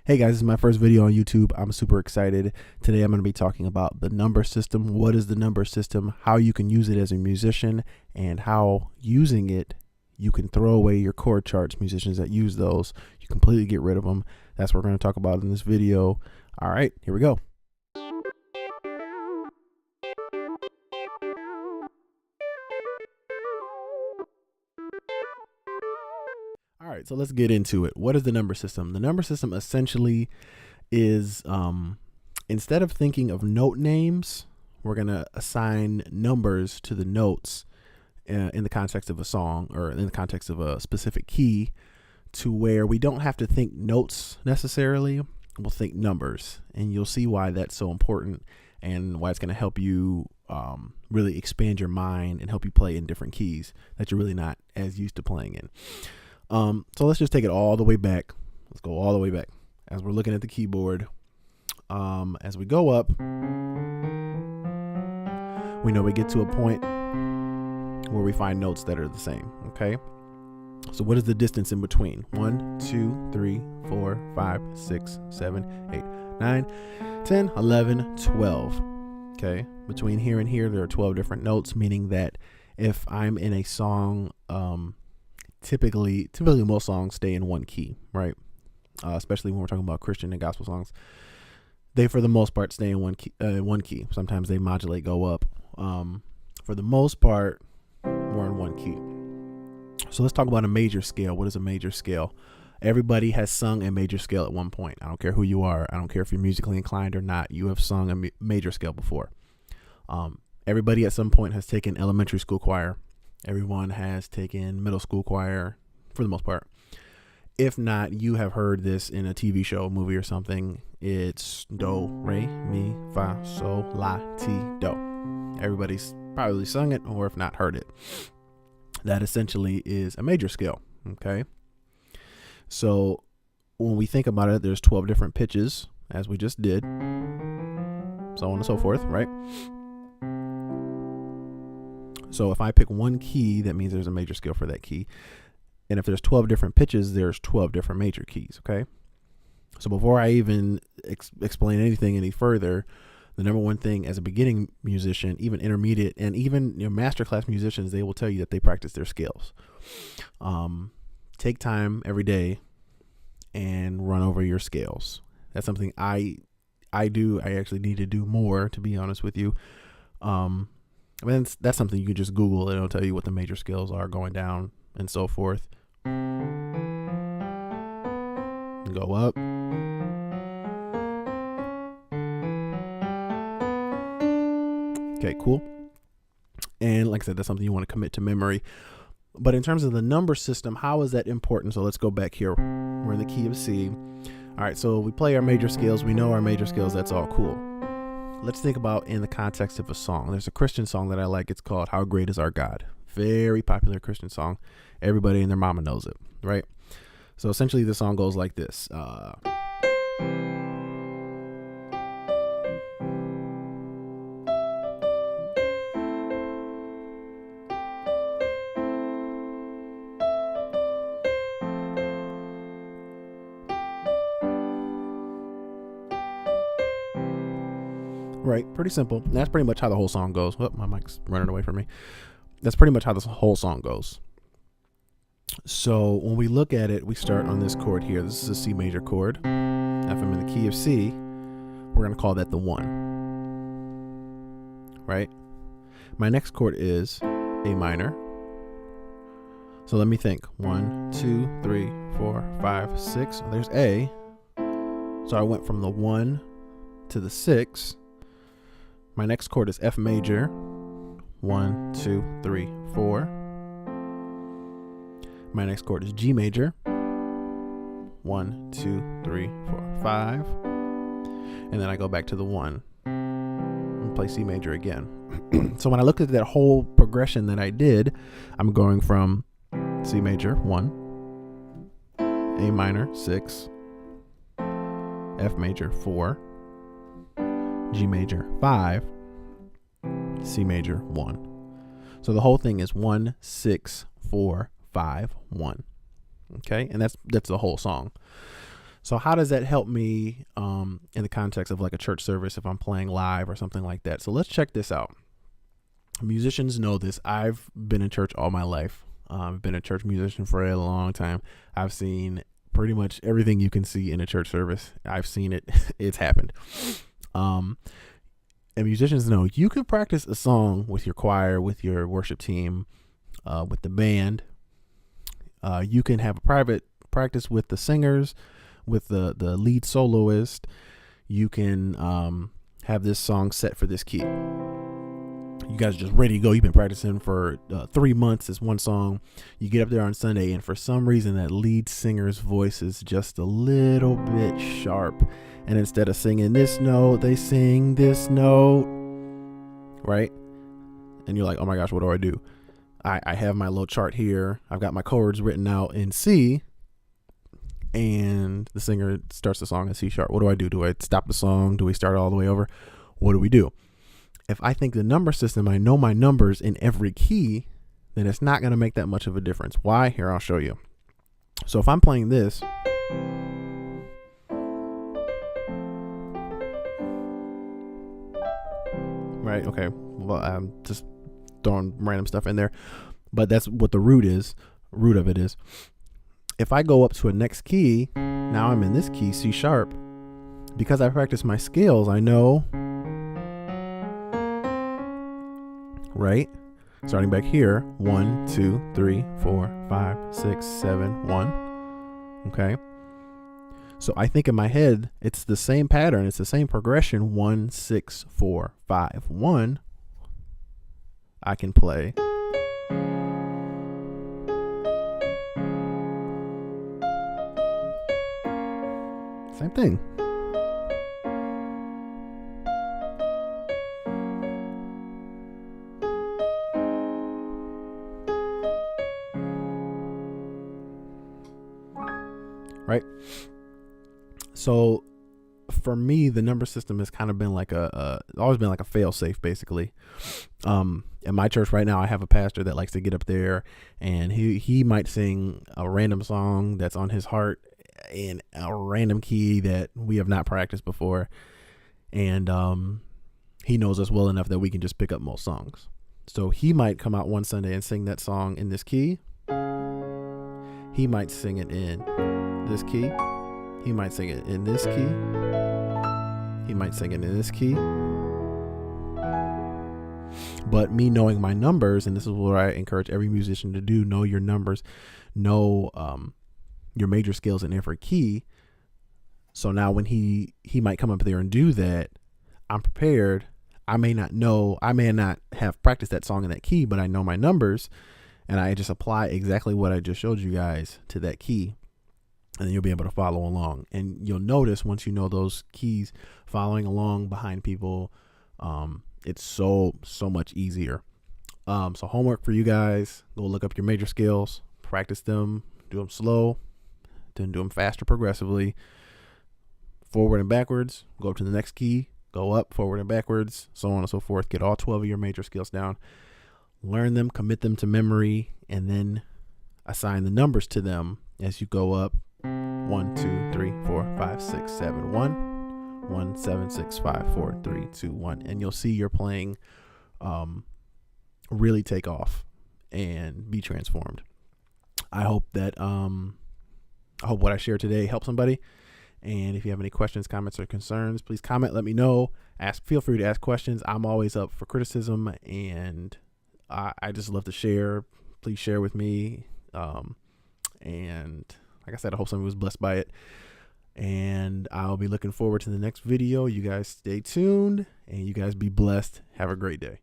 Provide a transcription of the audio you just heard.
Hey guys, this is my first video on YouTube. I'm super excited. Today I'm going to be talking about the number system. What is the number system? How you can use it as a musician, and how using it you can throw away your chord charts. Musicians that use those, you completely get rid of them. That's what we're going to talk about in this video. All right, here we go. All right, so let's get into it. What is the number system? The number system essentially is instead of thinking of note names, we're going to assign numbers to the notes in the context of a song or in the context of a specific key, to where we don't have to think notes necessarily. We'll think numbers, and you'll see why that's so important and why it's going to help you really expand your mind and help you play in different keys that you're really not as used to playing in. So let's just take it all the way back. Let's go all the way back as we're looking at the keyboard. As we go up, we know we get to a point where we find notes that are the same. Okay. So what is the distance in between? 1, 2, 3, 4, 5, 6, 7, 8, 9, 10, 11, 12. Okay. Between here and here, there are 12 different notes, meaning that if I'm in a song, typically most songs stay in one key, right? Especially when we're talking about Christian and gospel songs, they for the most part stay in one key. Sometimes they modulate, go up. For the most part, we're in one key. So let's talk about a major scale. What is a major scale? Everybody has sung a major scale at one point. I don't care who you are. I don't care if you're musically inclined or not. You have sung a major scale before. Everybody at some point has taken elementary school choir. Everyone has taken middle school choir for the most part. If not, you have heard this in a TV show, movie, or something. It's do, re, mi, fa, sol, la, ti, do. Everybody's probably sung it, or if not, heard it. That essentially is a major scale. Okay. So when we think about it, there's 12 different pitches, as we just did, so on and so forth, right? So if I pick one key, that means there's a major scale for that key. And if there's 12 different pitches, there's 12 different major keys. Okay. So before I even explain anything any further, the number one thing as a beginning musician, even intermediate, and even masterclass musicians, they will tell you that they practice their scales. Take time every day and run over your scales. That's something I do. I actually need to do more, to be honest with you. I mean, that's something you can just Google, and it'll tell you what the major scales are going down and so forth. Go up. Okay, cool. And like I said, that's something you want to commit to memory. But in terms of the number system, how is that important? So let's go back here. We're in the key of C. All right, so we play our major scales. We know our major scales. That's all cool. Let's think about in the context of a song. There's a Christian song that I like. It's called How Great Is Our God. Very popular Christian song. Everybody and their mama knows it, right? So essentially the song goes like this. Right, pretty simple. That's pretty much how the whole song goes. Oh, my mic's running away from me. That's pretty much how this whole song goes. So when we look at it, we start on this chord here. This is a C major chord. If I'm in the key of C, we're going to call that the 1. Right? My next chord is A minor. So let me think. 1, 2, 3, 4, 5, 6. There's A. So I went from the 1 to the 6. My next chord is F major. 1, 2, 3, 4. My next chord is G major. 1, 2, 3, 4, 5. And then I go back to the 1 and play C major again. So when I look at that whole progression that I did, I'm going from C major 1, A minor 6, F major 4, G major 5, C major 1. So the whole thing is 1, 6, 4, 5, 1. Okay, and that's the whole song. So how does that help me in the context of like a church service if I'm playing live or something like that? So let's check this out. Musicians know this. I've been in church all my life. I've been a church musician for a long time. I've seen pretty much everything you can see in a church service. I've seen it. It's happened. And musicians know you can practice a song with your choir, with your worship team, with the band. You can have a private practice with the singers, with the lead soloist. You can have this song set for this key. You guys are just ready to go. You've been practicing for 3 months. This one song. You get up there on Sunday, and for some reason, that lead singer's voice is just a little bit sharp. And instead of singing this note, they sing this note, right? And you're like, oh my gosh, what do? I have my little chart here. I've got my chords written out in C, and the singer starts the song in C sharp. What do? Do I stop the song? Do we start all the way over? What do we do? If I think the number system, I know my numbers in every key, then it's not going to make that much of a difference. Why? Here, I'll show you. So if I'm playing this, right? Okay. Well, I'm just throwing random stuff in there, but that's what the root of it is. If I go up to a next key, now I'm in this key, C sharp. Because I practice my scales, I know, right? Starting back here, 1, 2, 3, 4, 5, 6, 7, 1. Okay. So I think in my head, it's the same pattern. It's the same progression. 1, 6, 4, 5, 1. I can play. Same thing. Right? So for me, the number system has kind of been like always been like a fail safe, basically. In my church right now, I have a pastor that likes to get up there and he might sing a random song that's on his heart in a random key that we have not practiced before. And he knows us well enough that we can just pick up most songs. So he might come out one Sunday and sing that song in this key. He might sing it in this key. He might sing it in this key. He might sing it in this key. But me knowing my numbers, and this is what I encourage every musician to do, know your numbers, know your major scales in every key. So now when he might come up there and do that, I'm prepared. I may not have practiced that song in that key, but I know my numbers, and I just apply exactly what I just showed you guys to that key. And then you'll be able to follow along. And you'll notice once you know those keys, following along behind people, it's so much easier. So homework for you guys: go look up your major scales, practice them, do them slow, then do them faster progressively, forward and backwards. Go up to the next key, go up, forward and backwards, so on and so forth. Get all 12 of your major scales down, learn them, commit them to memory, and then assign the numbers to them as you go up. 1, 2, 3, 4, 5, 6, 7, 1, 1, 7, 6, 5, 4, 3, 2, 1. And you'll see your playing really take off and be transformed. I hope what I shared today helped somebody. And if you have any questions, comments, or concerns, please comment, let me know. Feel free to ask questions. I'm always up for criticism, and I just love to share. Please share with me. And like I said, I hope somebody was blessed by it. And I'll be looking forward to the next video. You guys stay tuned, and you guys be blessed. Have a great day.